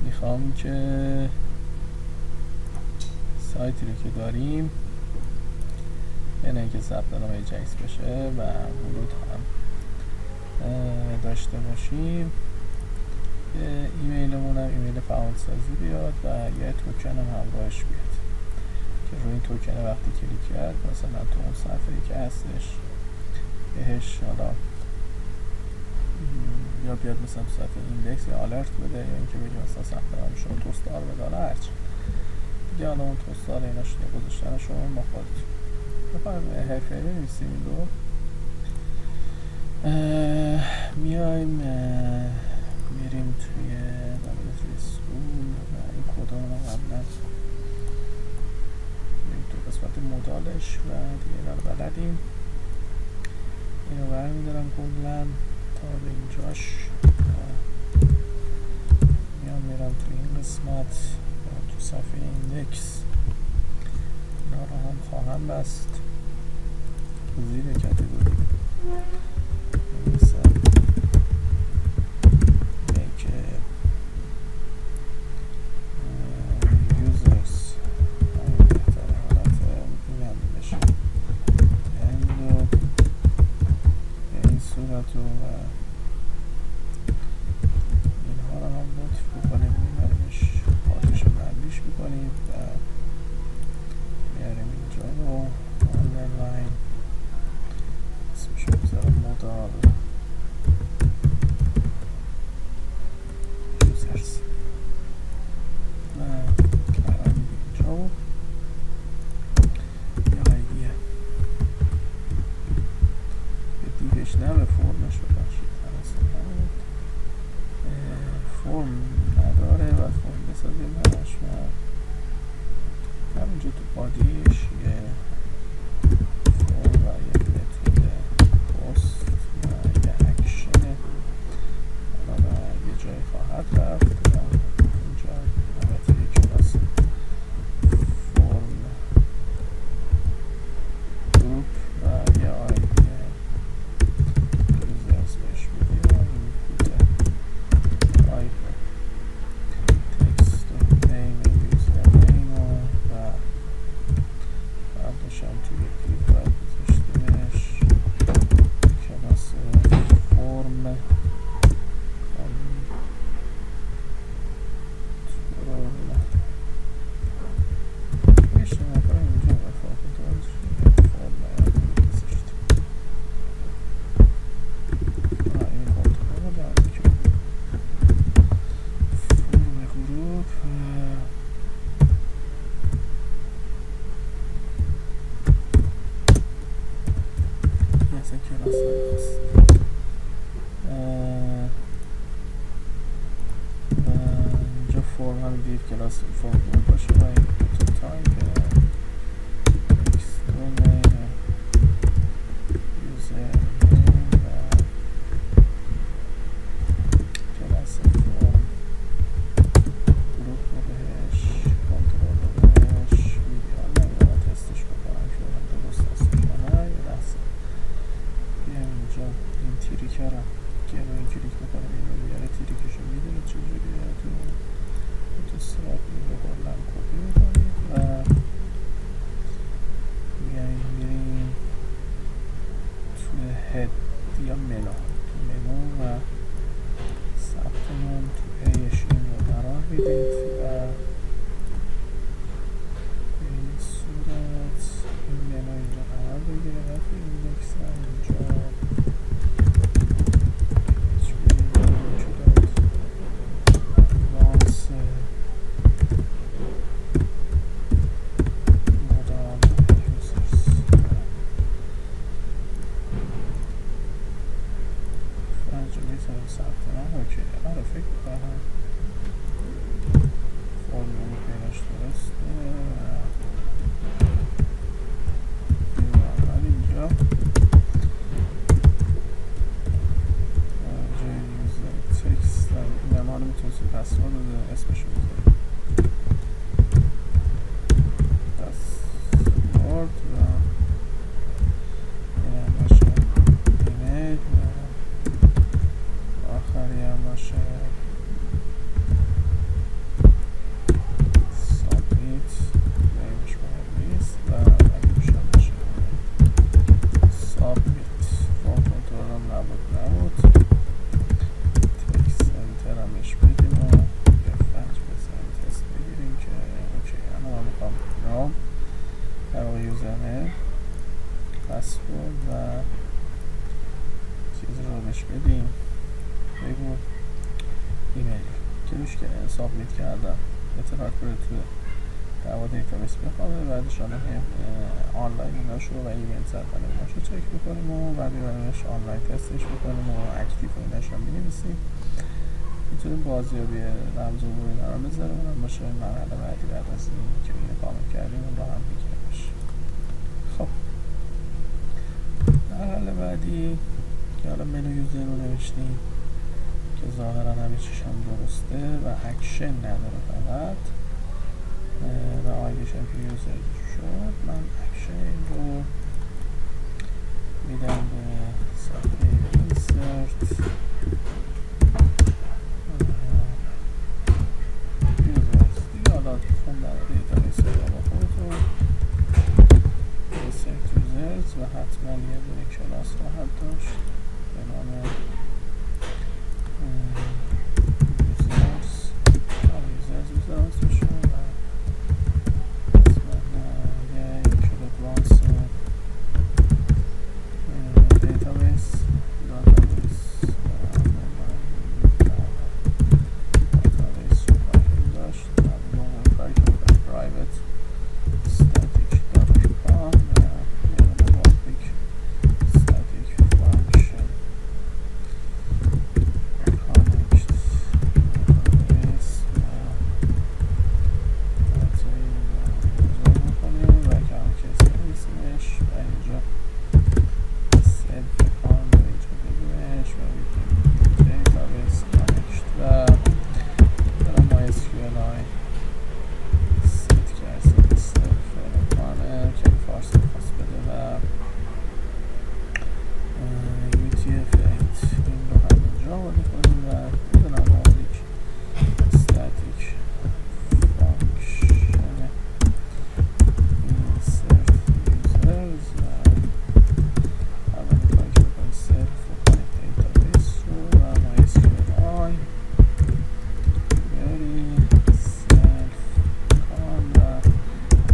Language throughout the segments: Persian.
میخوام که سایتی رو که داریم اینه که ثبت نام ایجکس بشه و ورود هم داشته باشیم. ایمیلمون هم ایمیل فعالسازی بیاد و یه توکن هم همراهش بیاد که روی این توکن وقتی کلیک کرد مثلا تو اون صفحه‌ای که هستش بهش حالا یا بیاد مثلا تو صفحه ایندکس یا آلرت بده یا اینکه بگه مثلا ثبت نام شما توستار بده، حالا هرچی دیگه. حالا اون توستار ایناش گذاشتن شما ما خودتون بفرمایید حرفه‌ای بنویسیم این رو. میایم میریم توی سکول و این کدا رو قبلا میریم تو قسمت مودالش و دیگه اینا رو بلدیم. اینو برمیدارم کلا تا به اینجاش، میام میرم توی این قسمت تو صفحه ایندکس اینا رو هم خواهم بست زیر کاتگوری مثلا make users همین بهتره حالت این هم بشه و به این صورت رو و اینها رو هم لطف بکنیم میبریمش پارتش رو بندیش بکنیم و میاریم اینجا رو آنلاین اسمشو بذارم مودال یوزرز و قرار میدیم اینجا رو یا ایدیه به دیگش نه به فرمش رو بخشید فرم نداره و فرم بسازیم براش و همینجا تو بادیش یه فرم و یه متد پست و یه اکشن حالا و یه جای خواهد رفت و اینجا البته یه کلاس فرم گروپ و یه آیدی یوزرز بهش میدیم و این کوته تایپ تکست و نیم یوزر نیم و بعدش هم توی کلیپ باید بذاشتیمش کلاس فرم اشتباه کنم اینجا وفاق داشت فرم باید بذاشتیم این کنترل دارم که فرم گروپ مثلا کلاس نمیخواست اینجا فرم هم دیر کلاس فرم گروپ باشه و این تو تایپ تکست و نیم یوزر نیم و کلاس فرم گروپ رو بهش کنترل رو بهش میدیم. نمیدونم تستش بکنم که درست هستش یا نه. یه لحظه بیایم اینجا این تریکه رو که روی کلیک بکنیم این رو بیاره تریکش رو میدونه چجوریه تو استراب این رو کلن کپی میکنیم و بیایم میریم توی هد یا منو تو منو و ثبتمون تو ایش این رو قرار میدید و به این صورت این منو اینجا قرار بگیره و توی ایندکس هم اینجا آخری هم باشه. سابمیت نیمش مهم نیست و اگه میشه باشه سابمیت فون کنترل هم نبود تکس انتر همش بدیم و یه فنج بزنیم تست بگیریم که اوکی. اما من میخوام نام در واقع یوزرنیم پسورد و چیز رو بهش بدیم. بگو ایمیل که روش که سابمیت کردم اطلاعات بره توی در واقع دیتابیس بخوابه. بعدش هم آنلاین ایناشو و ایمیل زدن ایناشو چک بکنیم و بعد بیاریمش آنلاین تستش بکنیم و اکتیو ایناش رو می‌نویسیم. میتونیم بازیابی رمز و عبور اینا رو بذاریم اونم باشه مرحله بعدی بعد از این که اینو کامل کردیم اون رو هم بگیریم باشه. خب مرحله بعدی که حالا منو یوزر رو نوشتیم که ظاهرا همه چیش هم درسته و اکشن نداره فقط و آیدیشن که یوزر شد. من اکشن رو میدم به صفحه اینسرت یوزرز دیگه. حالا خوندن دیتابیس رو با خودتون اینسرت یوزرز و حتما یه دونه کلاس خواهد داشت به نام یوزرز بشه و حتما یه کلوگوانس دیتابیس دیتابیس رو خواهیم داشت و اون کاری که بکنیم پرایوت static .com و یه دونه public static function connect database و بکنیم و که هم کسی نویسیمش و اینجا سلف کام رو اینجا بگیمش و بگیم دیتابیس کانکشت و دارم ما SQLi سیت کرد سلف کانه که فارسی خواست بده و UTF-8 این رو هم اینجا آماده کنیم و میدونم مالیک static function insert users و اولین کاری که بکنیم self و connect database رو و MySQLi query self con و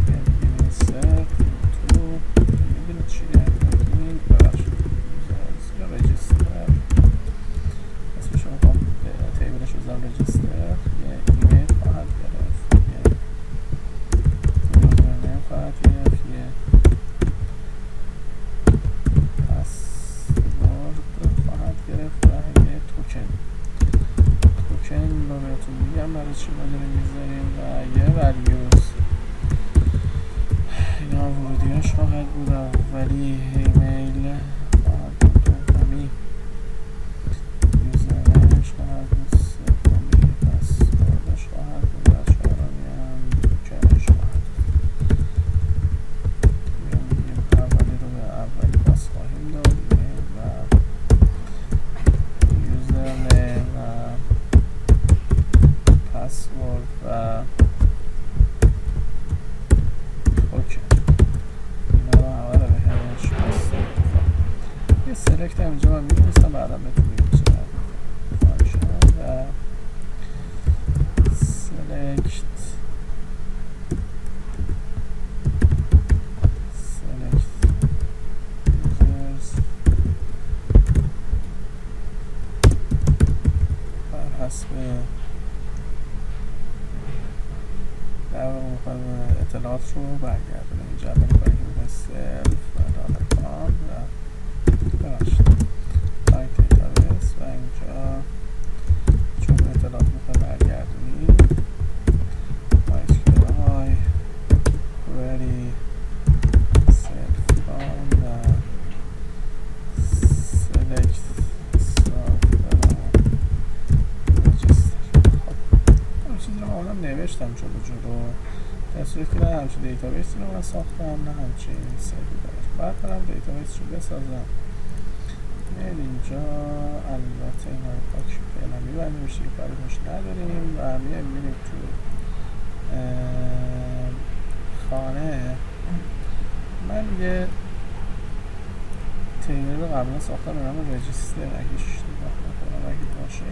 بگیم insert into میدونید چی بگیم ببخشید users یا register اسمش رو میخوام تیبلش بزنم register یه ایمیل خواهد گرفت یه یوزرنیم خواهد گرفت یه پسورد خواهد گرفت و یه توکن رو بهتون میگم برای چی ما داریم میذاریم و یه ولیوز اینا ورودیاش خواهد بود. اولی ایمیل خواهد بود دومی یوزرنیمش خواهد بود سومی پسوردش خواهد بود و چهارمی هم توکنش خواهد بود. میگیم اولی رو به اولی پس خواهیم داد و یوزرنیم و پسورد و توکن اینا رو همه رو به همش پس یه سلکت هم اینجا من می‌نویسم بعدا بهتون میگم چقدر فانکشن و سلکت یوزرز بر حسب در واقع می‌خوایم اطلاعات رو برگردونیم. اینجا اولین کاری که می‌کنیم سلف و .com و ببخشید تایپ دیتابیس و اینجا چون اطلاعات می‌خوایم برگردونیم MySQLi query self com و select چیزی رو معمولا نوشتم جلو تصویر که نه همچین دیتابیسی رو من ساختم نه همچین سیدی دارم. بعد برم دیتابیس رو بسازم. اینجا البته اینا رو پاک فعلا بند نوشته که کاری روش نداریم و میبینیم تو خانه من یه تیبل رو قبلا ساختم به نام رجیستر، اگه اشتباه نکنم اگه باشه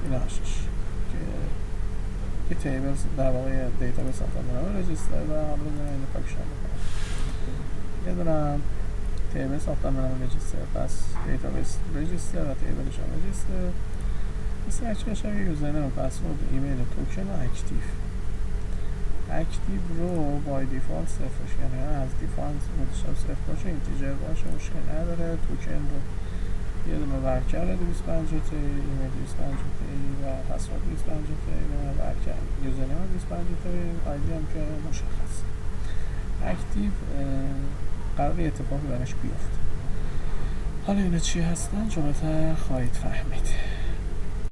این هاشش که یه تیبل در واقع دیتابیس ساختم به نام رجیستر و حالا بزنم اینو پاکشن بکنم. یه دونم تیبل ساختم به نام رجیستر، پس دیتابیس رجیستر و تیبلش هم رجیستر. سرچ بشم یه یوزرنیم و پسورد ایمیل توکن و اکتیو رو بای دیفالت صفرش، یعنی از دیفالت گذاشتم صفر باشه، اینتیجر باشه، مشکل نداره. توکن رو یه دونه برکرد 250 تی، ایمیل 250 تی و پسورد 250 تی و برکرد یوزرنیم 250 تی، آیدی هم که مشخص. اکتیو قرار اتفاقی برش بیفته. حالا اینا چی هستن جلوتر خواهید فهمید.